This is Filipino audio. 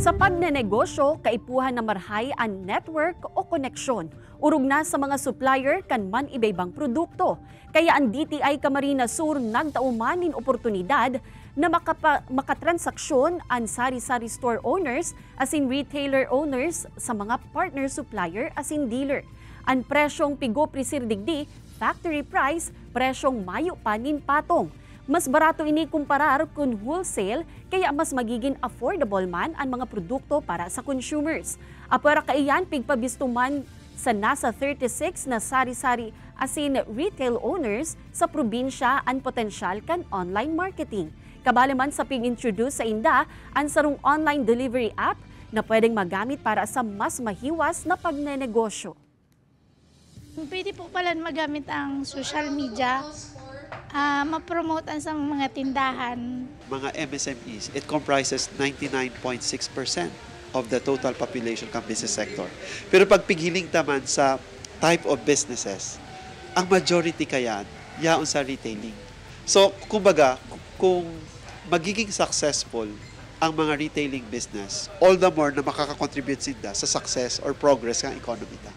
Sa pagnenegosyo, kaipuhan na marhay ang network o koneksyon. Urog na sa mga supplier kan man iba-ibang produkto. Kaya ang DTI Camarines Sur nagtaumanin oportunidad na makatransaksyon ang sari-sari store owners as in retailer owners sa mga partner supplier as in dealer. Ang presyong pigo prisirdigdi, factory price, presyong mayo panin patong. Mas barato ini kumparar kung wholesale kaya mas magiging affordable man ang mga produkto para sa consumers. Apara kaiyan pigpabistuman sa nasa 36 na sari-sari asin retail owners sa probinsya ang potensyal kan online marketing. Kabali man sa pig-introduce sa inda ang sarong online delivery app na pwedeng magamit para sa mas mahiwas na pagnenegosyo. Pwede po pala magamit ang social media, ma-promote ang sa mga tindahan. Mga MSMEs, it comprises 99.6% of the total population ng business sector. Pero pag pighiling taman sa type of businesses, ang majority kaya yaon sa retailing. So, kumbaga, kung magiging successful ang mga retailing business, all the more na makakakontribute sila sa success or progress ng economy ta.